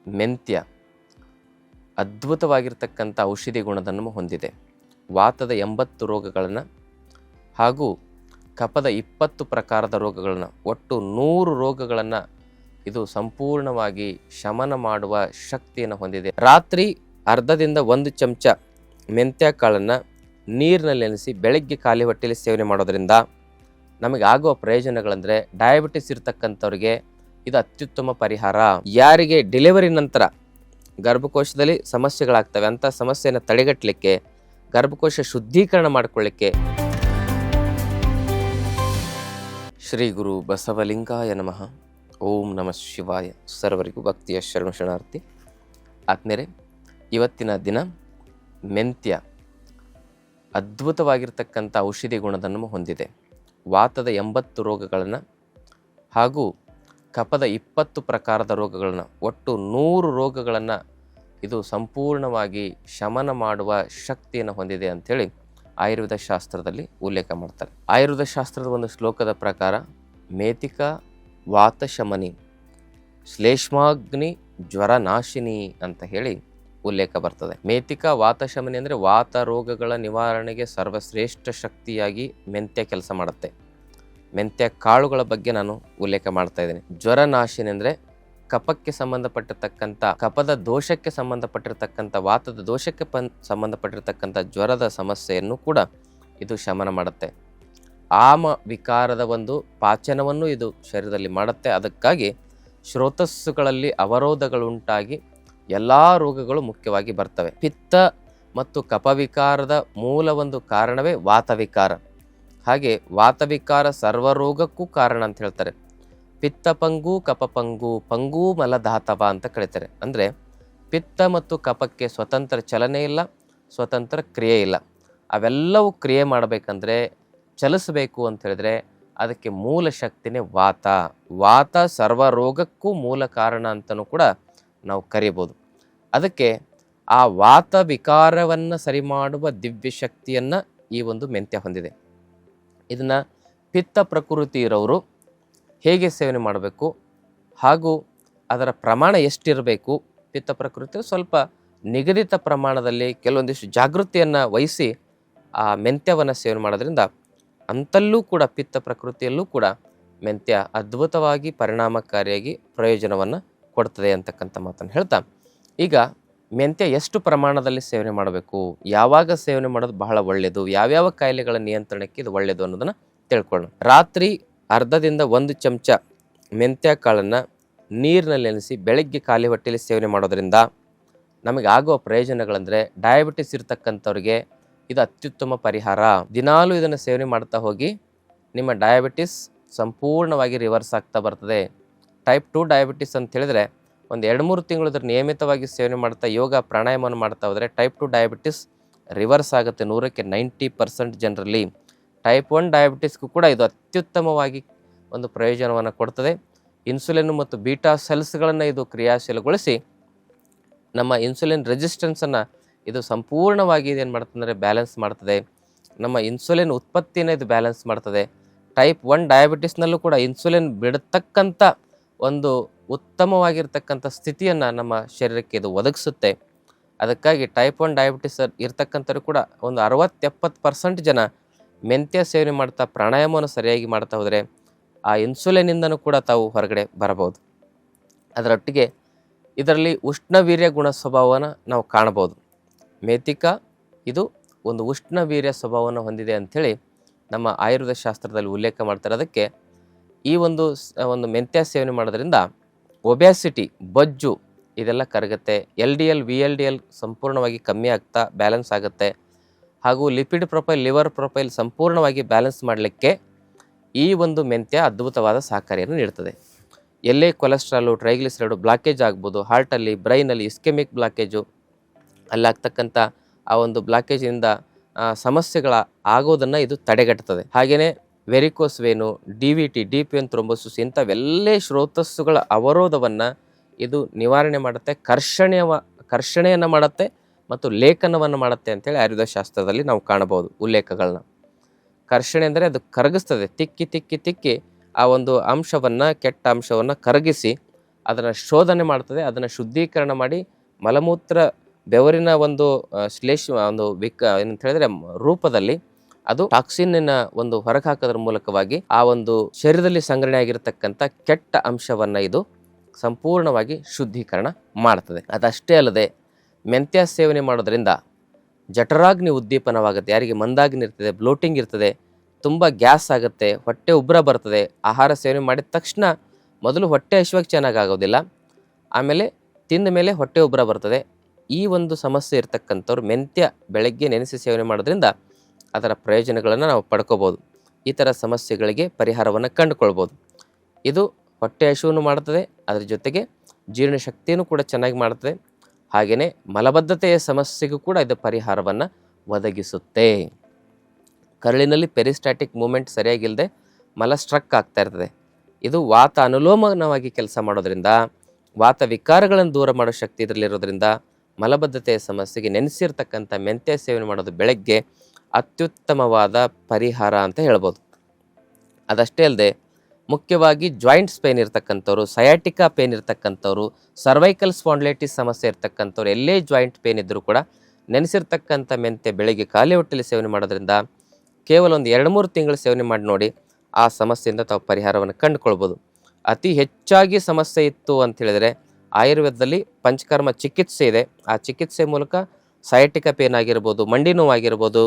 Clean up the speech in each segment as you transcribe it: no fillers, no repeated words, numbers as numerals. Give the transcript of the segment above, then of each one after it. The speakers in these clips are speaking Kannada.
ಮೆಂತ್ಯ ಅದ್ಭುತವಾಗಿರ್ತಕ್ಕಂಥ ಔಷಧಿ ಗುಣವನ್ನು ಹೊಂದಿದೆ. ವಾತದ 80 ರೋಗಗಳನ್ನು ಹಾಗೂ ಕಫದ 20 ಪ್ರಕಾರದ ರೋಗಗಳನ್ನು, ಒಟ್ಟು 100 ರೋಗಗಳನ್ನು ಇದು ಸಂಪೂರ್ಣವಾಗಿ ಶಮನ ಮಾಡುವ ಶಕ್ತಿಯನ್ನು ಹೊಂದಿದೆ. ರಾತ್ರಿ ಅರ್ಧದಿಂದ 1 ಚಮಚ ಮೆಂತ್ಯ ಕಾಳನ್ನು ನೀರಿನಲ್ಲಿ ನೆನೆಸಿ ಬೆಳಗ್ಗೆ ಖಾಲಿ ಹೊಟ್ಟೆಯಲ್ಲಿ ಸೇವನೆ ಮಾಡೋದ್ರಿಂದ ನಮಗೆ ಆಗುವ ಪ್ರಯೋಜನಗಳಂದರೆ, ಡಯಾಬಿಟಿಸ್ ಇರತಕ್ಕಂಥವ್ರಿಗೆ ಇದು ಅತ್ಯುತ್ತಮ ಪರಿಹಾರ. ಯಾರಿಗೆ ಡೆಲಿವರಿ ನಂತರ ಗರ್ಭಕೋಶದಲ್ಲಿ ಸಮಸ್ಯೆಗಳಾಗ್ತವೆ ಅಂಥ ಸಮಸ್ಯೆಯನ್ನು ತಡೆಗಟ್ಟಲಿಕ್ಕೆ, ಗರ್ಭಕೋಶ ಶುದ್ಧೀಕರಣ ಮಾಡಿಕೊಳ್ಳಿಕ್ಕೆ ಶ್ರೀ ಗುರು ಬಸವಲಿಂಗಾಯ ನಮಃ. ಓಂ ನಮಃ ಶಿವಾಯ. ಸರ್ವರಿಗೂ ಭಕ್ತಿಯ ಶರಣಾರ್ಥಿ. ಆತ್ಮೀಯರೇ, ಇವತ್ತಿನ ದಿನ ಮೆಂತ್ಯ ಅದ್ಭುತವಾಗಿರ್ತಕ್ಕಂಥ ಔಷಧಿ ಗುಣವನ್ನು ಹೊಂದಿದೆ. ವಾತದ 80 ರೋಗಗಳನ್ನು ಹಾಗೂ ಕಫದ 20 ಪ್ರಕಾರದ ರೋಗಗಳನ್ನು, ಒಟ್ಟು 100 ರೋಗಗಳನ್ನು ಇದು ಸಂಪೂರ್ಣವಾಗಿ ಶಮನ ಮಾಡುವ ಶಕ್ತಿಯನ್ನು ಹೊಂದಿದೆ ಅಂಥೇಳಿ ಆಯುರ್ವೇದ ಶಾಸ್ತ್ರದಲ್ಲಿ ಉಲ್ಲೇಖ ಮಾಡ್ತಾರೆ. ಆಯುರ್ವೇದ ಶಾಸ್ತ್ರದ ಒಂದು ಶ್ಲೋಕದ ಪ್ರಕಾರ ಮೇತಿಕ ವಾತ ಶಮನಿ ಶ್ಲೇಷ್ಮಾಗ್ನಿ ಜ್ವರ ನಾಶಿನಿ ಅಂತ ಹೇಳಿ ಉಲ್ಲೇಖ ಬರ್ತದೆ. ಮೇತಿಕ ವಾತ ಶಮನಿ ಅಂದರೆ ವಾತ ರೋಗಗಳ ನಿವಾರಣೆಗೆ ಸರ್ವಶ್ರೇಷ್ಠ ಶಕ್ತಿಯಾಗಿ ಮೆಂತ್ಯ ಕೆಲಸ ಮಾಡುತ್ತೆ. ಮೆಂತ್ಯ ಕಾಳುಗಳ ಬಗ್ಗೆ ನಾನು ಉಲ್ಲೇಖ ಮಾಡ್ತಾ ಇದ್ದೇನೆ. ಜ್ವರ ನಾಶಿನಿ ಅಂದರೆ ಕಫಕ್ಕೆ ಸಂಬಂಧಪಟ್ಟಿರ್ತಕ್ಕಂಥ, ಕಫದ ದೋಷಕ್ಕೆ ಸಂಬಂಧಪಟ್ಟಿರ್ತಕ್ಕಂಥ, ವಾತದ ದೋಷಕ್ಕೆ ಸಂಬಂಧಪಟ್ಟಿರ್ತಕ್ಕಂಥ ಜ್ವರದ ಸಮಸ್ಯೆಯನ್ನು ಕೂಡ ಇದು ಶಮನ ಮಾಡುತ್ತೆ. ಆಮ ವಿಕಾರದ ಒಂದು ಪಾಚನವನ್ನು ಇದು ಶರೀರದಲ್ಲಿ ಮಾಡುತ್ತೆ. ಅದಕ್ಕಾಗಿ ಶ್ರೋತಸ್ಸುಗಳಲ್ಲಿ ಅವರೋಧಗಳುಂಟಾಗಿ ಎಲ್ಲ ರೋಗಗಳು ಮುಖ್ಯವಾಗಿ ಬರ್ತವೆ. ಪಿತ್ತ ಮತ್ತು ಕಫವಿಕಾರದ ಮೂಲ ಒಂದು ಕಾರಣವೇ ವಾತವಿಕಾರ. ಹಾಗೆ ವಾತವಿಕಾರ ಸರ್ವರೋಗಕ್ಕೂ ಕಾರಣ ಅಂತ ಹೇಳ್ತಾರೆ. ಪಿತ್ತ ಪಂಗು ಕಫ ಪಂಗು ಪಂಗು ಮಲಧಾತವ ಅಂತ ಕರೀತಾರೆ. ಅಂದರೆ ಪಿತ್ತ ಮತ್ತು ಕಫಕ್ಕೆ ಸ್ವತಂತ್ರ ಚಲನೆ ಇಲ್ಲ, ಸ್ವತಂತ್ರ ಕ್ರಿಯೆ ಇಲ್ಲ. ಅವೆಲ್ಲವೂ ಕ್ರಿಯೆ ಮಾಡಬೇಕಂದ್ರೆ, ಚಲಿಸಬೇಕು ಅಂತ ಹೇಳಿದ್ರೆ ಅದಕ್ಕೆ ಮೂಲ ಶಕ್ತಿನೇ ವಾತ. ವಾತ ಸರ್ವರೋಗಕ್ಕೂ ಮೂಲ ಕಾರಣ ಅಂತಲೂ ಕೂಡ ನಾವು ಕರೀಬೋದು. ಅದಕ್ಕೆ ಆ ವಾತ ವಿಕಾರವನ್ನು ಸರಿ ಮಾಡುವ ದಿವ್ಯ ಶಕ್ತಿಯನ್ನು ಈ ಒಂದು ಮೆಂತ್ಯ ಹೊಂದಿದೆ. ಇದನ್ನು ಪಿತ್ತ ಪ್ರಕೃತಿ ಇರೋರು ಹೇಗೆ ಸೇವನೆ ಮಾಡಬೇಕು ಹಾಗೂ ಅದರ ಪ್ರಮಾಣ ಎಷ್ಟಿರಬೇಕು, ಪಿತ್ತ ಪ್ರಕೃತಿ ಸ್ವಲ್ಪ ನಿಗದಿತ ಪ್ರಮಾಣದಲ್ಲಿ ಕೆಲವೊಂದಿಷ್ಟು ಜಾಗೃತಿಯನ್ನು ವಹಿಸಿ ಆ ಮೆಂತ್ಯವನ್ನು ಸೇವನೆ ಮಾಡೋದ್ರಿಂದ ಅಂತಲ್ಲೂ ಕೂಡ ಪಿತ್ತ ಪ್ರಕೃತಿಯಲ್ಲೂ ಕೂಡ ಮೆಂತ್ಯ ಅದ್ಭುತವಾಗಿ ಪರಿಣಾಮಕಾರಿಯಾಗಿ ಪ್ರಯೋಜನವನ್ನು ಕೊಡ್ತದೆ ಅಂತಕ್ಕಂಥ ಮಾತನ್ನು ಹೇಳ್ತಾ, ಈಗ ಮೆಂತ್ಯ ಎಷ್ಟು ಪ್ರಮಾಣದಲ್ಲಿ ಸೇವನೆ ಮಾಡಬೇಕು, ಯಾವಾಗ ಸೇವನೆ ಮಾಡೋದು ಬಹಳ ಒಳ್ಳೆಯದು, ಯಾವ್ಯಾವ ಕಾಯಿಲೆಗಳ ನಿಯಂತ್ರಣಕ್ಕೆ ಇದು ಒಳ್ಳೆಯದು ಅನ್ನೋದನ್ನು ತಿಳ್ಕೊಳ್ಳೋಣ. ರಾತ್ರಿ ಅರ್ಧದಿಂದ 1 ಚಮಚ ಮೆಂತ್ಯ ಕಾಳನ್ನು ನೀರಿನಲ್ಲಿ ನೆನೆಸಿ ಬೆಳಗ್ಗೆ ಖಾಲಿ ಹೊಟ್ಟೆಯಲ್ಲಿ ಸೇವನೆ ಮಾಡೋದ್ರಿಂದ ನಮಗೆ ಆಗುವ ಪ್ರಯೋಜನಗಳಂದರೆ, ಡಯಾಬಿಟಿಸ್ ಇರತಕ್ಕಂಥವ್ರಿಗೆ ಇದು ಅತ್ಯುತ್ತಮ ಪರಿಹಾರ. ದಿನಾಲೂ ಇದನ್ನು ಸೇವನೆ ಮಾಡ್ತಾ ಹೋಗಿ ನಿಮ್ಮ ಡಯಾಬಿಟಿಸ್ ಸಂಪೂರ್ಣವಾಗಿ ರಿವರ್ಸ್ ಆಗ್ತಾ ಬರ್ತದೆ. ಟೈಪ್ 2 ಡಯಾಬಿಟಿಸ್ ಅಂತ ಹೇಳಿದ್ರೆ ಒಂದು 2-3 ತಿಂಗಳು ಇದರ ನಿಯಮಿತವಾಗಿ ಸೇವನೆ ಮಾಡ್ತಾ ಯೋಗ ಪ್ರಾಣಾಯಾಮವನ್ನು ಮಾಡ್ತಾ ಹೋದರೆ ಟೈಪ್ 2 ಡಯಾಬಿಟಿಸ್ ರಿವರ್ಸ್ ಆಗುತ್ತೆ 100ಕ್ಕೆ 90% ಜನರಲ್ಲಿ. ಟೈಪ್ 1 ಡಯಾಬಿಟಿಸ್ಗೂ ಕೂಡ ಇದು ಅತ್ಯುತ್ತಮವಾಗಿ ಒಂದು ಪ್ರಯೋಜನವನ್ನು ಕೊಡ್ತದೆ. ಇನ್ಸುಲಿನ್ ಮತ್ತು ಬೀಟಾ ಸೆಲ್ಸ್ಗಳನ್ನು ಇದು ಕ್ರಿಯಾಶೀಲಗೊಳಿಸಿ ನಮ್ಮ ಇನ್ಸುಲಿನ್ ರೆಸಿಸ್ಟೆನ್ಸನ್ನು ಇದು ಸಂಪೂರ್ಣವಾಗಿ ಇದೇನು ಮಾಡ್ತದೆ ಅಂದರೆ ಬ್ಯಾಲೆನ್ಸ್ ಮಾಡ್ತದೆ. ನಮ್ಮ ಇನ್ಸುಲಿನ್ ಉತ್ಪತ್ತಿನ ಇದು ಬ್ಯಾಲೆನ್ಸ್ ಮಾಡ್ತದೆ. ಟೈಪ್ 1 ಡಯಾಬಿಟಿಸ್ನಲ್ಲೂ ಕೂಡ ಇನ್ಸುಲಿನ್ ಬಿಡತಕ್ಕಂಥ ಒಂದು ಉತ್ತಮವಾಗಿರ್ತಕ್ಕಂಥ ಸ್ಥಿತಿಯನ್ನು ನಮ್ಮ ಶರೀರಕ್ಕೆ ಇದು ಒದಗಿಸುತ್ತೆ. ಅದಕ್ಕಾಗಿ ಟೈಪ್ 1 ಡಯಾಬಿಟಿಸ್ ಇರ್ತಕ್ಕಂಥವ್ರು ಕೂಡ ಒಂದು 60-70% ಜನ ಮೆಂತ್ಯ ಸೇವನೆ ಮಾಡ್ತಾ ಪ್ರಾಣಾಯಾಮವನ್ನು ಸರಿಯಾಗಿ ಮಾಡ್ತಾ ಹೋದರೆ ಆ ಇನ್ಸುಲಿನಿಂದನೂ ಕೂಡ ತಾವು ಹೊರಗಡೆ ಬರಬಹುದು. ಅದರೊಟ್ಟಿಗೆ ಇದರಲ್ಲಿ ಉಷ್ಣವೀರ್ಯ ಗುಣ ಸ್ವಭಾವವನ್ನು ನಾವು ಕಾಣಬಹುದು. ಮೇತಿಕ ಇದು ಒಂದು ಉಷ್ಣವೀರ್ಯ ಸ್ವಭಾವವನ್ನು ಹೊಂದಿದೆ ಅಂಥೇಳಿ ನಮ್ಮ ಆಯುರ್ವೇದ ಶಾಸ್ತ್ರದಲ್ಲಿ ಉಲ್ಲೇಖ ಮಾಡ್ತಾರೆ. ಅದಕ್ಕೆ ಈ ಒಂದು ಮೆಂತ್ಯ ಸೇವನೆ ಮಾಡೋದ್ರಿಂದ ಒಬ್ಯಾಸಿಟಿ, ಬೊಜ್ಜು ಇದೆಲ್ಲ ಕರಗುತ್ತೆ. LDL VLDL ಸಂಪೂರ್ಣವಾಗಿ ಕಮ್ಮಿ ಆಗ್ತಾ ಬ್ಯಾಲೆನ್ಸ್ ಆಗುತ್ತೆ. ಹಾಗೂ ಲಿಪಿಡ್ ಪ್ರೊಫೈಲ್, ಲಿವರ್ ಪ್ರೊಫೈಲ್ ಸಂಪೂರ್ಣವಾಗಿ ಬ್ಯಾಲೆನ್ಸ್ ಮಾಡಲಿಕ್ಕೆ ಈ ಒಂದು ಮೆಂತ್ಯ ಅದ್ಭುತವಾದ ಸಹಕಾರಿಯನ್ನು ನೀಡ್ತದೆ. ಎಲ್ಲೇ ಕೊಲೆಸ್ಟ್ರಾಲು, ಟ್ರೈಗ್ಲಿಸರೈಡು ಬ್ಲಾಕೇಜ್ ಆಗ್ಬೋದು, ಹಾರ್ಟಲ್ಲಿ, ಬ್ರೈನಲ್ಲಿ ಇಸ್ಕೆಮಿಕ್ ಬ್ಲಾಕೇಜು ಅಲ್ಲಾಗ್ತಕ್ಕಂಥ ಆ ಒಂದು ಬ್ಲಾಕೇಜಿನಿಂದ ಸಮಸ್ಯೆಗಳ ಆಗೋದನ್ನು ಇದು ತಡೆಗಟ್ಟುತ್ತದೆ. ಹಾಗೆಯೇ varicose vein, DVT, deep vein thrombosis ಇಂಥವೆಲ್ಲೇ ಶ್ರೋತಸ್ಸುಗಳ ಅವರೋಧವನ್ನು ಇದು ನಿವಾರಣೆ ಮಾಡುತ್ತೆ, ಕರ್ಷಣೆಯನ್ನು ಮಾಡುತ್ತೆ ಮತ್ತು ಲೇಖನವನ್ನು ಮಾಡುತ್ತೆ ಅಂತೇಳಿ ಆಯುರ್ವೇದ ಶಾಸ್ತ್ರದಲ್ಲಿ ನಾವು ಕಾಣಬಹುದು ಉಲ್ಲೇಖಗಳನ್ನ. ಕರ್ಷಣೆ ಅಂದರೆ ಅದು ಕರಗಿಸ್ತದೆ, ತಿಕ್ಕಿ ಆ ಒಂದು ಅಂಶವನ್ನು, ಕೆಟ್ಟ ಅಂಶವನ್ನು ಕರಗಿಸಿ ಅದನ್ನು ಶೋಧನೆ ಮಾಡ್ತದೆ, ಅದನ್ನು ಶುದ್ಧೀಕರಣ ಮಾಡಿ ಮಲಮೂತ್ರ ಬೆವರಿನ ಒಂದು ಒಂದು ಏನಂತ ಹೇಳಿದ್ರೆ ರೂಪದಲ್ಲಿ ಅದು ಟಾಕ್ಸಿನ್ನ ಒಂದು ಹೊರಗೆ ಹಾಕೋದ್ರ ಮೂಲಕವಾಗಿ ಆ ಒಂದು ಶರೀರದಲ್ಲಿ ಸಂಗ್ರಹಣೆ ಆಗಿರತಕ್ಕಂಥ ಕೆಟ್ಟ ಅಂಶವನ್ನು ಇದು ಸಂಪೂರ್ಣವಾಗಿ ಶುದ್ಧೀಕರಣ ಮಾಡ್ತದೆ. ಅದಷ್ಟೇ ಅಲ್ಲದೆ ಮೆಂತ್ಯ ಸೇವನೆ ಮಾಡೋದ್ರಿಂದ ಜಠರಾಗ್ನಿ ಉದ್ದೀಪನವಾಗುತ್ತೆ. ಯಾರಿಗೆ ಮಂದಾಗ್ನಿ ಇರ್ತದೆ, ಬ್ಲೋಟಿಂಗ್ ಇರ್ತದೆ, ತುಂಬ ಗ್ಯಾಸ್ ಆಗುತ್ತೆ, ಹೊಟ್ಟೆ ಉಬ್ಬರ ಬರ್ತದೆ, ಆಹಾರ ಸೇವನೆ ಮಾಡಿದ ತಕ್ಷಣ ಮೊದಲು ಹೊಟ್ಟೆ ಹಸಿವಾಗಿ ಚೆನ್ನಾಗಿ ಆಗೋದಿಲ್ಲ, ಆಮೇಲೆ ತಿಂದ ಮೇಲೆ ಹೊಟ್ಟೆ ಉಬ್ಬರ ಬರ್ತದೆ. ಈ ಒಂದು ಸಮಸ್ಯೆ ಇರ್ತಕ್ಕಂಥವ್ರು ಮೆಂತ್ಯ ಬೆಳಗ್ಗೆ ನೆನೆಸಿ ಸೇವನೆ ಮಾಡೋದ್ರಿಂದ ಅದರ ಪ್ರಯೋಜನಗಳನ್ನು ನಾವು ಪಡ್ಕೋಬೋದು. ಈ ಥರ ಸಮಸ್ಯೆಗಳಿಗೆ ಪರಿಹಾರವನ್ನು ಕಂಡುಕೊಳ್ಬೋದು. ಇದು ಹೊಟ್ಟೆ ಹಸಿವನ್ನು ಮಾಡ್ತದೆ, ಅದರ ಜೊತೆಗೆ ಜೀರ್ಣಶಕ್ತಿಯನ್ನು ಕೂಡ ಚೆನ್ನಾಗಿ ಮಾಡ್ತದೆ. ಹಾಗೆಯೇ ಮಲಬದ್ಧತೆಯ ಸಮಸ್ಯೆಗೂ ಕೂಡ ಇದು ಪರಿಹಾರವನ್ನು ಒದಗಿಸುತ್ತೆ. ಕರಳಿನಲ್ಲಿ ಪೆರಿಸ್ಟಾಟಿಕ್ ಮೂಮೆಂಟ್ ಸರಿಯಾಗಿಲ್ಲದೆ ಮಲ ಸ್ಟ್ರಕ್ ಆಗ್ತಾ ಇರ್ತದೆ. ಇದು ವಾತ ಅನುಲೋಮನವಾಗಿ ಕೆಲಸ ಮಾಡೋದ್ರಿಂದ, ವಾತ ವಿಕಾರಗಳನ್ನು ದೂರ ಮಾಡೋ ಶಕ್ತಿ ಇದರಲ್ಲಿರೋದ್ರಿಂದ ಮಲಬದ್ಧತೆಯ ಸಮಸ್ಯೆಗೆ ನೆನೆಸಿರ್ತಕ್ಕಂಥ ಮೆಂತ್ಯ ಸೇವನೆ ಮಾಡೋದು ಬೆಳಗ್ಗೆ ಅತ್ಯುತ್ತಮವಾದ ಪರಿಹಾರ ಅಂತ ಹೇಳ್ಬೋದು. ಅದಷ್ಟೇ ಅಲ್ಲದೆ ಮುಖ್ಯವಾಗಿ ಜಾಯಿಂಟ್ಸ್ ಪೇನ್ ಇರ್ತಕ್ಕಂಥವ್ರು, ಸಯಾಟಿಕಾ ಪೇನ್ ಇರ್ತಕ್ಕಂಥವ್ರು, ಸರ್ವೈಕಲ್ ಸ್ಪಾಂಡ್ಲೈಟಿಸ್ ಸಮಸ್ಯೆ ಇರ್ತಕ್ಕಂಥವ್ರು, ಎಲ್ಲೇ ಜಾಯಿಂಟ್ ಪೇನ್ ಇದ್ದರೂ ಕೂಡ ನೆನೆಸಿರ್ತಕ್ಕಂಥ ಮೆಂತ್ಯ ಬೆಳಗ್ಗೆ ಖಾಲಿ ಹೊಟ್ಟೆಯಲ್ಲಿ ಸೇವನೆ ಮಾಡೋದ್ರಿಂದ ಕೇವಲ ಒಂದು 2-3 ತಿಂಗಳು ಸೇವನೆ ಮಾಡಿ ನೋಡಿ, ಆ ಸಮಸ್ಯೆಯಿಂದ ತಾವು ಪರಿಹಾರವನ್ನು ಕಂಡುಕೊಳ್ಬೋದು. ಅತಿ ಹೆಚ್ಚಾಗಿ ಸಮಸ್ಯೆ ಇತ್ತು ಅಂತ ಹೇಳಿದರೆ ಆಯುರ್ವೇದದಲ್ಲಿ ಪಂಚಕರ್ಮ ಚಿಕಿತ್ಸೆ ಇದೆ. ಆ ಚಿಕಿತ್ಸೆ ಮೂಲಕ ಸಯಾಟಿಕಾ ಪೇನ್ ಆಗಿರ್ಬೋದು, ಮಂಡಿ ನೋವಾಗಿರ್ಬೋದು,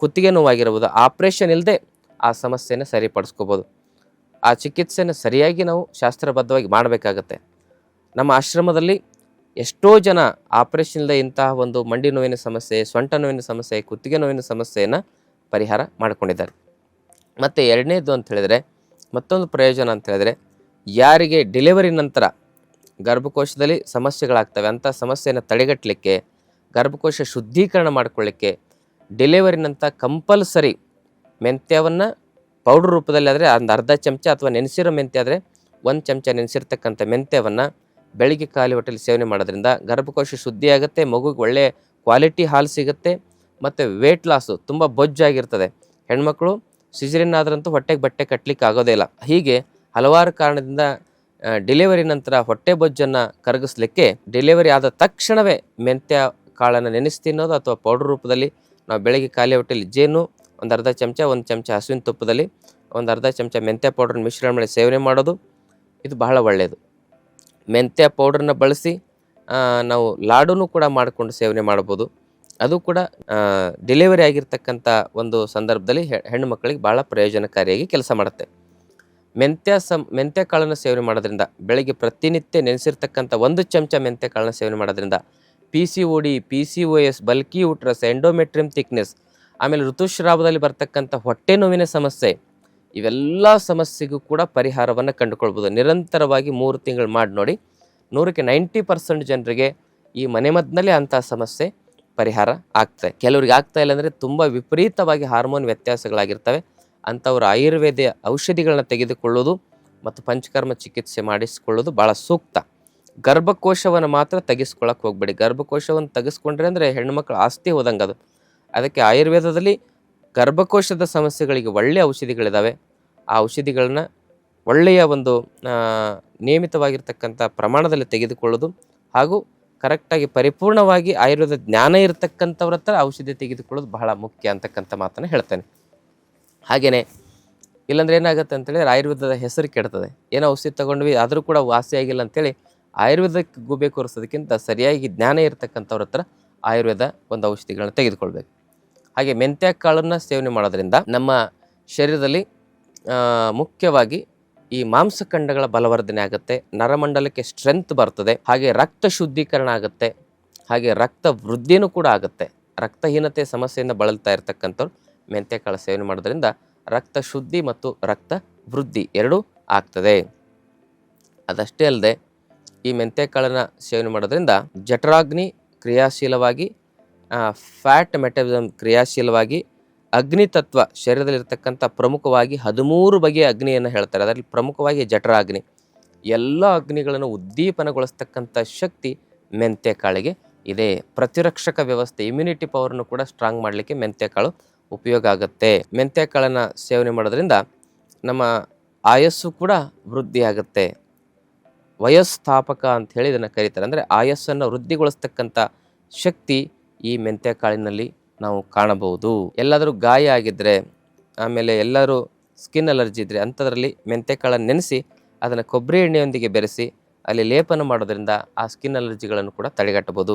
ಕುತ್ತಿಗೆ ನೋವಾಗಿರ್ಬೋದು, ಆಪ್ರೇಷನ್ ಇಲ್ಲದೆ ಆ ಸಮಸ್ಯೆನ ಸರಿಪಡಿಸ್ಕೋಬೋದು. ಆ ಚಿಕಿತ್ಸೆನ ಸರಿಯಾಗಿ ನಾವು ಶಾಸ್ತ್ರಬದ್ಧವಾಗಿ ಮಾಡಬೇಕಾಗತ್ತೆ. ನಮ್ಮ ಆಶ್ರಮದಲ್ಲಿ ಎಷ್ಟೋ ಜನ ಆಪ್ರೇಷನ್ ಇಲ್ಲದೆ ಇಂತಹ ಒಂದು ಮಂಡಿ ನೋವಿನ ಸಮಸ್ಯೆ, ಸೊಂಟ ನೋವಿನ ಸಮಸ್ಯೆ, ಕುತ್ತಿಗೆ ನೋವಿನ ಸಮಸ್ಯೆಯನ್ನು ಪರಿಹಾರ ಮಾಡಿಕೊಂಡಿದ್ದಾರೆ. ಮತ್ತು ಎರಡನೇದು ಅಂತ ಹೇಳಿದರೆ, ಮತ್ತೊಂದು ಪ್ರಯೋಜನ ಅಂತ ಹೇಳಿದರೆ, ಯಾರಿಗೆ ಡೆಲಿವರಿ ನಂತರ ಗರ್ಭಕೋಶದಲ್ಲಿ ಸಮಸ್ಯೆಗಳಾಗ್ತವೆ ಅಂಥ ಸಮಸ್ಯೆಯನ್ನು ತಡೆಗಟ್ಟಲಿಕ್ಕೆ, ಗರ್ಭಕೋಶ ಶುದ್ಧೀಕರಣ ಮಾಡಿಕೊಳ್ಳಿಕ್ಕೆ ಡೆಲಿವರಿ ನಂತರ ಕಂಪಲ್ಸರಿ ಮೆಂತ್ಯವನ್ನು ಪೌಡ್ರ್ ರೂಪದಲ್ಲಿ ಆದರೆ ಒಂದು ಅರ್ಧ ಚಮಚ ಅಥವಾ ನೆನೆಸಿರೋ ಮೆಂತ್ಯ ಆದರೆ 1 ಚಮಚ ನೆನೆಸಿರ್ತಕ್ಕಂಥ ಮೆಂತ್ಯವನ್ನು ಬೆಳಿಗ್ಗೆ ಖಾಲಿ ಹೊಟ್ಟೆಲಿ ಸೇವನೆ ಮಾಡೋದ್ರಿಂದ ಗರ್ಭಕೋಶ ಶುದ್ಧಿ ಆಗುತ್ತೆ, ಮಗುಗೆ ಒಳ್ಳೆಯ ಕ್ವಾಲಿಟಿ ಹಾಲು ಸಿಗುತ್ತೆ, ಮತ್ತು ವೇಟ್ ಲಾಸು, ತುಂಬ ಬೊಜ್ಜಾಗಿರ್ತದೆ. ಹೆಣ್ಮಕ್ಳು ಸಿಜರಿನ್ ಆದ್ರಂತೂ ಹೊಟ್ಟೆಗೆ ಬಟ್ಟೆ ಕಟ್ಟಲಿಕ್ಕೆ ಆಗೋದೇ ಇಲ್ಲ. ಹೀಗೆ ಹಲವಾರು ಕಾರಣದಿಂದ ಡೆಲಿವರಿ ನಂತರ ಹೊಟ್ಟೆ ಬೊಜ್ಜನ್ನು ಕರಗಿಸ್ಲಿಕ್ಕೆ ಡೆಲಿವರಿ ಆದ ತಕ್ಷಣವೇ ಮೆಂತ್ಯ ಕಾಳನ್ನು ನೆನೆಸಿ ತಿನ್ನೋದು ಅಥವಾ ಪೌಡ್ರ್ ರೂಪದಲ್ಲಿ ನಾವು ಬೆಳಗ್ಗೆ ಖಾಲಿ ಹೊಟ್ಟೆಲಿ ಜೇನು ಒಂದು ಅರ್ಧ ಚಮಚ, 1 ಚಮಚ ಹಸುವಿನ ತುಪ್ಪದಲ್ಲಿ ಒಂದು ಅರ್ಧ ಚಮಚ ಮೆಂತ್ಯ ಪೌಡ್ರನ್ನ ಮಿಶ್ರಣ ಮಾಡಿ ಸೇವನೆ ಮಾಡೋದು, ಇದು ಬಹಳ ಒಳ್ಳೆಯದು. ಮೆಂತ್ಯ ಪೌಡ್ರನ್ನ ಬಳಸಿ ನಾವು ಲಾಡೂ ಕೂಡ ಮಾಡಿಕೊಂಡು ಸೇವನೆ ಮಾಡ್ಬೋದು. ಅದು ಕೂಡ ಡೆಲಿವರಿ ಆಗಿರ್ತಕ್ಕಂಥ ಒಂದು ಸಂದರ್ಭದಲ್ಲಿ ಹೆಣ್ಣು ಮಕ್ಕಳಿಗೆ ಭಾಳ ಪ್ರಯೋಜನಕಾರಿಯಾಗಿ ಕೆಲಸ ಮಾಡುತ್ತೆ. ಮೆಂತ್ಯ ಕಾಳನ್ನು ಸೇವನೆ ಮಾಡೋದ್ರಿಂದ ಬೆಳಗ್ಗೆ ಪ್ರತಿನಿತ್ಯ ನೆನೆಸಿರ್ತಕ್ಕಂಥ 1 ಚಮಚ ಮೆಂತ್ಯ ಕಾಳನ್ನು ಸೇವನೆ ಮಾಡೋದ್ರಿಂದ PCOD, PCOS, bulky uterus, endometrium thickness, ಆಮೇಲೆ ಋತುಸ್ರಾವದಲ್ಲಿ ಬರ್ತಕ್ಕಂಥ ಹೊಟ್ಟೆ ನೋವಿನ ಸಮಸ್ಯೆ, ಇವೆಲ್ಲ ಸಮಸ್ಯೆಗೂ ಕೂಡ ಪರಿಹಾರವನ್ನು ಕಂಡುಕೊಳ್ಬೋದು. ನಿರಂತರವಾಗಿ 3 ತಿಂಗಳು ಮಾಡಿ ನೋಡಿ, 100ಕ್ಕೆ 90% ಜನರಿಗೆ ಈ ಮನೆಮದ್ದಿನಲ್ಲೇ ಅಂಥ ಸಮಸ್ಯೆ ಪರಿಹಾರ ಆಗ್ತದೆ. ಕೆಲವರಿಗೆ ಆಗ್ತಾ ಇಲ್ಲ ಅಂದರೆ ತುಂಬ ವಿಪರೀತವಾಗಿ ಹಾರ್ಮೋನ್ ವ್ಯತ್ಯಾಸಗಳಾಗಿರ್ತವೆ. ಅಂಥವ್ರು ಆಯುರ್ವೇದ ಔಷಧಿಗಳನ್ನ ತೆಗೆದುಕೊಳ್ಳೋದು ಮತ್ತು ಪಂಚಕರ್ಮ ಚಿಕಿತ್ಸೆ ಮಾಡಿಸಿಕೊಳ್ಳೋದು ಭಾಳ ಸೂಕ್ತ. ಗರ್ಭಕೋಶವನ್ನು ಮಾತ್ರ ತೆಗೆಸ್ಕೊಳ್ಳೋಕೆ ಹೋಗ್ಬೇಡಿ. ಗರ್ಭಕೋಶವನ್ನು ತೆಗೆಸ್ಕೊಂಡ್ರೆ ಅಂದರೆ ಹೆಣ್ಣುಮಕ್ಳು ಆಸ್ತಿ ಹೋದಂಗೆ ಅದು. ಅದಕ್ಕೆ ಆಯುರ್ವೇದದಲ್ಲಿ ಗರ್ಭಕೋಶದ ಸಮಸ್ಯೆಗಳಿಗೆ ಒಳ್ಳೆಯ ಔಷಧಿಗಳಿದ್ದಾವೆ. ಆ ಔಷಧಿಗಳನ್ನ ಒಳ್ಳೆಯ ಒಂದು ನಿಯಮಿತವಾಗಿರ್ತಕ್ಕಂಥ ಪ್ರಮಾಣದಲ್ಲಿ ತೆಗೆದುಕೊಳ್ಳೋದು ಹಾಗೂ ಕರೆಕ್ಟಾಗಿ ಪರಿಪೂರ್ಣವಾಗಿ ಆಯುರ್ವೇದ ಜ್ಞಾನ ಇರತಕ್ಕಂಥವ್ರ ಹತ್ರ ಔಷಧಿ ತೆಗೆದುಕೊಳ್ಳೋದು ಬಹಳ ಮುಖ್ಯ ಅಂತಕ್ಕಂಥ ಮಾತನ್ನು ಹೇಳ್ತೇನೆ. ಹಾಗೆಯೇ ಇಲ್ಲಾಂದ್ರೆ ಏನಾಗುತ್ತೆ ಅಂತೇಳಿದ್ರೆ ಆಯುರ್ವೇದದ ಹೆಸರು ಕೆಡ್ತದೆ. ಏನೋ ಔಷಧಿ ತೊಗೊಂಡ್ವಿ ಆದರೂ ಕೂಡ ವಾಸಿಯಾಗಿಲ್ಲ ಅಂತೇಳಿ ಆಯುರ್ವೇದಕ್ಕೆ ಗೂಬೆ ಕೂರಿಸೋದಕ್ಕಿಂತ ಸರಿಯಾಗಿ ಜ್ಞಾನ ಇರತಕ್ಕಂಥವ್ರ ಹತ್ರ ಆಯುರ್ವೇದ ಒಂದು ಔಷಧಿಗಳನ್ನ ತೆಗೆದುಕೊಳ್ಬೇಕು. ಹಾಗೆ ಮೆಂತ್ಯ ಕಾಳನ್ನು ಸೇವನೆ ಮಾಡೋದ್ರಿಂದ ನಮ್ಮ ಶರೀರದಲ್ಲಿ ಮುಖ್ಯವಾಗಿ ಈ ಮಾಂಸಖಂಡಗಳ ಬಲವರ್ಧನೆ ಆಗುತ್ತೆ, ನರಮಂಡಲಕ್ಕೆ ಸ್ಟ್ರೆಂತ್ ಬರ್ತದೆ, ಹಾಗೆ ರಕ್ತ ಶುದ್ಧೀಕರಣ ಆಗುತ್ತೆ, ಹಾಗೆ ರಕ್ತ ವೃದ್ಧಿನೂ ಕೂಡ ಆಗುತ್ತೆ. ರಕ್ತಹೀನತೆ ಸಮಸ್ಯೆಯಿಂದ ಬಳಲ್ತಾ ಇರ್ತಕ್ಕಂಥವ್ರು ಮೆಂತ್ಯ ಕಾಳು ಸೇವನೆ ಮಾಡೋದ್ರಿಂದ ರಕ್ತ ಶುದ್ಧಿ ಮತ್ತು ರಕ್ತ ವೃದ್ಧಿ ಎರಡೂ ಆಗ್ತದೆ. ಅದಷ್ಟೇ ಅಲ್ಲದೆ ಈ ಮೆಂತ್ಯ ಕಾಳನ್ನು ಸೇವನೆ ಮಾಡೋದ್ರಿಂದ ಜಠರಾಗ್ನಿ ಕ್ರಿಯಾಶೀಲವಾಗಿ, ಫ್ಯಾಟ್ ಮೆಟಬಾಲಿಸಮ್ ಕ್ರಿಯಾಶೀಲವಾಗಿ, ಅಗ್ನಿತತ್ವ ಶರೀರದಲ್ಲಿರ್ತಕ್ಕಂಥ ಪ್ರಮುಖವಾಗಿ 13 ಬಗೆಯ ಅಗ್ನಿಯನ್ನು ಹೇಳ್ತಾರೆ. ಅದರಲ್ಲಿ ಪ್ರಮುಖವಾಗಿ ಜಠರಾಗ್ನಿ, ಎಲ್ಲ ಅಗ್ನಿಗಳನ್ನು ಉದ್ದೀಪನಗೊಳಿಸ್ತಕ್ಕಂಥ ಶಕ್ತಿ ಮೆಂತ್ಯ ಕಾಳಿಗೆ ಇದೆ. ಪ್ರತಿರಕ್ಷಕ ವ್ಯವಸ್ಥೆ, ಇಮ್ಯುನಿಟಿ ಪವರ್ನು ಕೂಡ ಸ್ಟ್ರಾಂಗ್ ಮಾಡಲಿಕ್ಕೆ ಮೆಂತ್ಯ ಕಾಳು ಉಪಯೋಗ ಆಗುತ್ತೆ. ಮೆಂತ್ಯ ಕಾಳನ್ನು ಸೇವನೆ ಮಾಡೋದ್ರಿಂದ ನಮ್ಮ ಆಯಸ್ಸು ಕೂಡ ವೃದ್ಧಿ ಆಗುತ್ತೆ. ವಯೋಸ್ಥಾಪಕ ಅಂತ ಹೇಳಿ ಇದನ್ನು ಕರೀತಾರೆ. ಅಂದರೆ ಆಯಸ್ಸನ್ನು ವೃದ್ಧಿಗೊಳಿಸ್ತಕ್ಕಂಥ ಶಕ್ತಿ ಈ ಮೆಂತ್ಯ ಕಾಳಿನಲ್ಲಿ ನಾವು ಕಾಣಬಹುದು. ಎಲ್ಲಾದರೂ ಗಾಯ ಆಗಿದ್ದರೆ, ಆಮೇಲೆ ಎಲ್ಲರೂ ಸ್ಕಿನ್ ಅಲರ್ಜಿ ಇದ್ದರೆ ಅಂಥದ್ರಲ್ಲಿ ಮೆಂತ್ಯ ಕಾಳನ್ನು ನೆನೆಸಿ ಅದನ್ನು ಕೊಬ್ಬರಿ ಎಣ್ಣೆಯೊಂದಿಗೆ ಬೆರೆಸಿ ಅಲ್ಲಿ ಲೇಪನ ಮಾಡೋದ್ರಿಂದ ಆ ಸ್ಕಿನ್ ಅಲರ್ಜಿಗಳನ್ನು ಕೂಡ ತಡೆಗಟ್ಟಬಹುದು.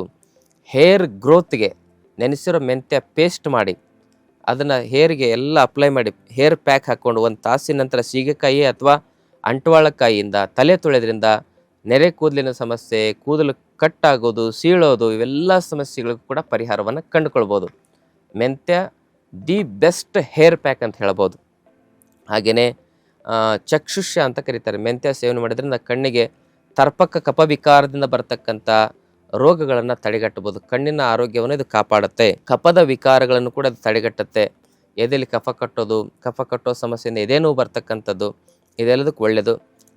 ಹೇರ್ ಗ್ರೋತ್ಗೆ ನೆನೆಸಿರೋ ಮೆಂತ್ಯ ಪೇಸ್ಟ್ ಮಾಡಿ ಅದನ್ನು ಹೇರ್ಗೆ ಎಲ್ಲ ಅಪ್ಲೈ ಮಾಡಿ ಹೇರ್ ಪ್ಯಾಕ್ ಹಾಕ್ಕೊಂಡು 1 ತಾಸಿನ ನಂತರ ಸೀಗೆಕಾಯಿ ಅಥವಾ ಅಂಟುವಾಳಕಾಯಿಯಿಂದ ತಲೆ ತೊಳೆದ್ರಿಂದ ನೆರೆ ಕೂದಲಿನ ಸಮಸ್ಯೆ, ಕೂದಲು ಕಟ್ಟಾಗೋದು, ಸೀಳೋದು, ಇವೆಲ್ಲ ಸಮಸ್ಯೆಗಳಿಗೂ ಕೂಡ ಪರಿಹಾರವನ್ನು ಕಂಡುಕೊಳ್ಬೋದು. ಮೆಂತ್ಯ ದಿ ಬೆಸ್ಟ್ ಹೇರ್ ಪ್ಯಾಕ್ ಅಂತ ಹೇಳ್ಬೋದು. ಹಾಗೆಯೇ ಚಕ್ಷುಷ್ಯ ಅಂತ ಕರೀತಾರೆ. ಮೆಂತ್ಯ ಸೇವನೆ ಮಾಡೋದ್ರಿಂದ ಕಣ್ಣಿಗೆ ತರ್ಪಕ ಕಫವಿಕಾರದಿಂದ ಬರ್ತಕ್ಕಂಥ ರೋಗಗಳನ್ನು ತಡೆಗಟ್ಟಬಹುದು. ಕಣ್ಣಿನ ಆರೋಗ್ಯವನ್ನು ಇದು ಕಾಪಾಡುತ್ತೆ. ಕಫದ ವಿಕಾರಗಳನ್ನು ಕೂಡ ಇದು ತಡೆಗಟ್ಟುತ್ತೆ. ಎದೆಯಲ್ಲಿ ಕಫ ಕಟ್ಟೋ ಸಮಸ್ಯೆಯಿಂದ ಎದೆ ನೋವು ಬರ್ತಕ್ಕಂಥದ್ದು ಇದೆಲ್ಲದಕ್ಕೂ ಒಳ್ಳೆಯದು.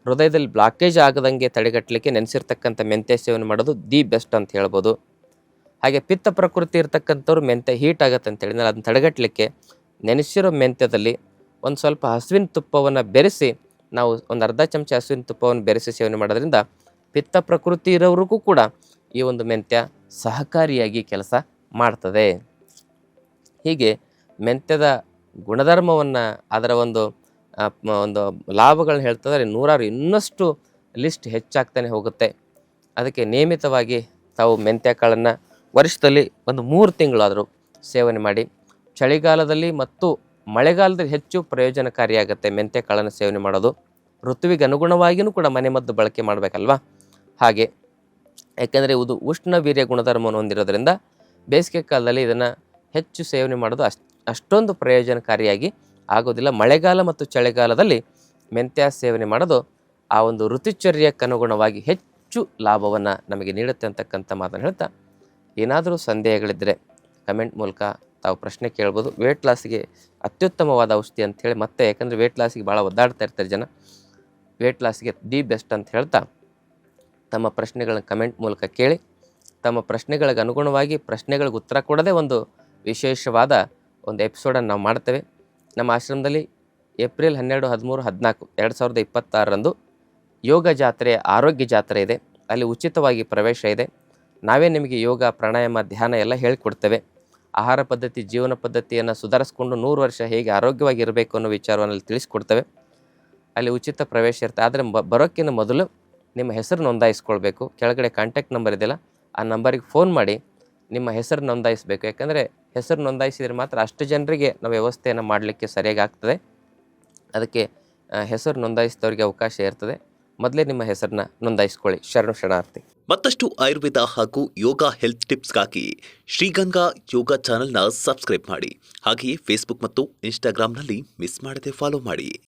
ಹೃದಯದಲ್ಲಿ ಬ್ಲಾಕೇಜ್ ಆಗದಂಗೆ ತಡೆಗಟ್ಟಲಿಕ್ಕೆ ನೆನೆಸಿರ್ತಕ್ಕಂಥ ಮೆಂತ್ಯ ಸೇವನೆ ಮಾಡೋದು ದಿ ಬೆಸ್ಟ್ ಅಂತ ಹೇಳ್ಬೋದು. ಹಾಗೆ ಪಿತ್ತ ಪ್ರಕೃತಿ ಇರ್ತಕ್ಕಂಥವ್ರು ಮೆಂತ್ಯ ಹೀಟ್ ಆಗುತ್ತೆ ಅಂತೇಳಿ ಅದನ್ನು ತಡೆಗಟ್ಟಲಿಕ್ಕೆ ನೆನೆಸಿರೋ ಮೆಂತ್ಯದಲ್ಲಿ ಒಂದು ಸ್ವಲ್ಪ ಹಸುವಿನ ತುಪ್ಪವನ್ನು ಬೆರೆಸಿ ನಾವು ಒಂದು ಅರ್ಧ ಚಮಚ ಹಸುವಿನ ತುಪ್ಪವನ್ನು ಬೆರೆಸಿ ಸೇವನೆ ಮಾಡೋದ್ರಿಂದ ಪಿತ್ತ ಪ್ರಕೃತಿ ಇರೋರಿಗೂ ಕೂಡ ಈ ಒಂದು ಮೆಂತ್ಯ ಸಹಕಾರಿಯಾಗಿ ಕೆಲಸ ಮಾಡ್ತದೆ. ಹೀಗೆ ಮೆಂತ್ಯದ ಗುಣಧರ್ಮವನ್ನು ಅದರ ಒಂದು ಲಾಭಗಳನ್ನ ಹೇಳ್ತದ್ರೆ ನೂರಾರು ಇನ್ನಷ್ಟು ಲಿಸ್ಟ್ ಹೆಚ್ಚಾಗ್ತಾನೆ ಹೋಗುತ್ತೆ. ಅದಕ್ಕೆ ನಿಯಮಿತವಾಗಿ ತಾವು ಮೆಂತ್ಯ ಕಾಳನ್ನು ವರ್ಷದಲ್ಲಿ ಒಂದು 3 ತಿಂಗಳಾದರೂ ಸೇವನೆ ಮಾಡಿ. ಚಳಿಗಾಲದಲ್ಲಿ ಮತ್ತು ಮಳೆಗಾಲದಲ್ಲಿ ಹೆಚ್ಚು ಪ್ರಯೋಜನಕಾರಿಯಾಗುತ್ತೆ ಮೆಂತ್ಯ ಕಾಳನ್ನು ಸೇವನೆ ಮಾಡೋದು. ಋತುವಿಗೆ ಅನುಗುಣವಾಗಿಯೂ ಕೂಡ ಮನೆಮದ್ದು ಬಳಕೆ ಮಾಡಬೇಕಲ್ವಾ. ಹಾಗೆ ಯಾಕೆಂದರೆ ಇದು ಉಷ್ಣ ವೀರ್ಯ ಗುಣಧರ್ಮವನ್ನು ಹೊಂದಿರೋದ್ರಿಂದ ಬೇಸಿಗೆ ಕಾಲದಲ್ಲಿ ಇದನ್ನು ಹೆಚ್ಚು ಸೇವನೆ ಮಾಡೋದು ಅಷ್ಟೊಂದು ಪ್ರಯೋಜನಕಾರಿಯಾಗಿ ಆಗೋದಿಲ್ಲ. ಮಳೆಗಾಲ ಮತ್ತು ಚಳಿಗಾಲದಲ್ಲಿ ಮೆಂತ್ಯ ಸೇವನೆ ಮಾಡೋದು ಆ ಒಂದು ಋತುಚರ್ಯಕ್ಕನುಗುಣವಾಗಿ ಹೆಚ್ಚು ಲಾಭವನ್ನು ನಮಗೆ ನೀಡುತ್ತೆ ಅಂತಕ್ಕಂಥ ಮಾತನ್ನು ಹೇಳ್ತಾ, ಏನಾದರೂ ಸಂದೇಹಗಳಿದ್ದರೆ ಕಮೆಂಟ್ ಮೂಲಕ ತಾವು ಪ್ರಶ್ನೆ ಕೇಳ್ಬೋದು. ವೇಟ್ ಲಾಸಿಗೆ ಅತ್ಯುತ್ತಮವಾದ ಔಷಧಿ ಅಂಥೇಳಿ ಮತ್ತೆ, ಯಾಕಂದರೆ ವೇಟ್ ಲಾಸಿಗೆ ಭಾಳ ಒದ್ದಾಡ್ತಾ ಇರ್ತಾರೆ ಜನ. ವೇಟ್ ಲಾಸಿಗೆ ದಿ ಬೆಸ್ಟ್ ಅಂತ ಹೇಳ್ತಾ ತಮ್ಮ ಪ್ರಶ್ನೆಗಳನ್ನ ಕಮೆಂಟ್ ಮೂಲಕ ಕೇಳಿ, ತಮ್ಮ ಪ್ರಶ್ನೆಗಳಿಗೆ ಅನುಗುಣವಾಗಿ ಪ್ರಶ್ನೆಗಳಿಗೆ ಉತ್ತರ ಕೊಡದೆ ಒಂದು ವಿಶೇಷವಾದ ಒಂದು ಎಪಿಸೋಡನ್ನು ನಾವು ಮಾಡ್ತೇವೆ. ನಮ್ಮ ಆಶ್ರಮದಲ್ಲಿ ಏಪ್ರಿಲ್ 12, 13, 14, 2026ರಂದು ಯೋಗ ಜಾತ್ರೆ, ಆರೋಗ್ಯ ಜಾತ್ರೆ ಇದೆ. ಅಲ್ಲಿ ಉಚಿತವಾಗಿ ಪ್ರವೇಶ ಇದೆ. ನಾವೇ ನಿಮಗೆ ಯೋಗ, ಪ್ರಾಣಾಯಾಮ, ಧ್ಯಾನ ಎಲ್ಲ ಹೇಳಿಕೊಡ್ತೇವೆ. ಆಹಾರ ಪದ್ಧತಿ, ಜೀವನ ಪದ್ಧತಿಯನ್ನು ಸುಧಾರಿಸ್ಕೊಂಡು 100 ವರ್ಷ ಹೇಗೆ ಆರೋಗ್ಯವಾಗಿ ಇರಬೇಕು ಅನ್ನೋ ವಿಚಾರವನ್ನು ಅಲ್ಲಿ ತಿಳಿಸ್ಕೊಡ್ತೇವೆ. ಅಲ್ಲಿ ಉಚಿತ ಪ್ರವೇಶ ಇರುತ್ತೆ. ಆದರೆ ಬರೋಕ್ಕಿಂತ ಮೊದಲು ನಿಮ್ಮ ಹೆಸರು ನೋಂದಾಯಿಸ್ಕೊಳ್ಬೇಕು. ಕೆಳಗಡೆ ಕಾಂಟ್ಯಾಕ್ಟ್ ನಂಬರ್ ಇದೆಯಲ್ಲ, ಆ ನಂಬರಿಗೆ ಫೋನ್ ಮಾಡಿ ನಿಮ್ಮ ಹೆಸರು ನೋಂದಾಯಿಸಬೇಕು. ಯಾಕಂದರೆ ಹೆಸರು ನೋಂದಾಯಿಸಿದರೆ ಮಾತ್ರ ಅಷ್ಟು ಜನರಿಗೆ ನಾವು ವ್ಯವಸ್ಥೆಯನ್ನು ಮಾಡಲಿಕ್ಕೆ ಸರಿಯಾಗಿ ಆಗ್ತದೆ. ಅದಕ್ಕೆ ಹೆಸರು ನೋಂದಾಯಿಸಿದವರಿಗೆ ಅವಕಾಶ ಇರ್ತದೆ. ಮೊದಲೇ ನಿಮ್ಮ ಹೆಸರನ್ನ ನೋಂದಾಯಿಸ್ಕೊಳ್ಳಿ. ಶರಣಾರ್ಥಿ. ಮತ್ತಷ್ಟು ಆಯುರ್ವೇದ ಹಾಗೂ ಯೋಗ ಹೆಲ್ತ್ ಟಿಪ್ಸ್ಗಾಗಿ ಶ್ರೀಗಂಗಾ ಯೋಗ ಚಾನೆಲ್ನ ಸಬ್ಸ್ಕ್ರೈಬ್ ಮಾಡಿ. ಹಾಗೆಯೇ ಫೇಸ್ಬುಕ್ ಮತ್ತು ಇನ್ಸ್ಟಾಗ್ರಾಂನಲ್ಲಿ ಮಿಸ್ ಮಾಡದೆ ಫಾಲೋ ಮಾಡಿ.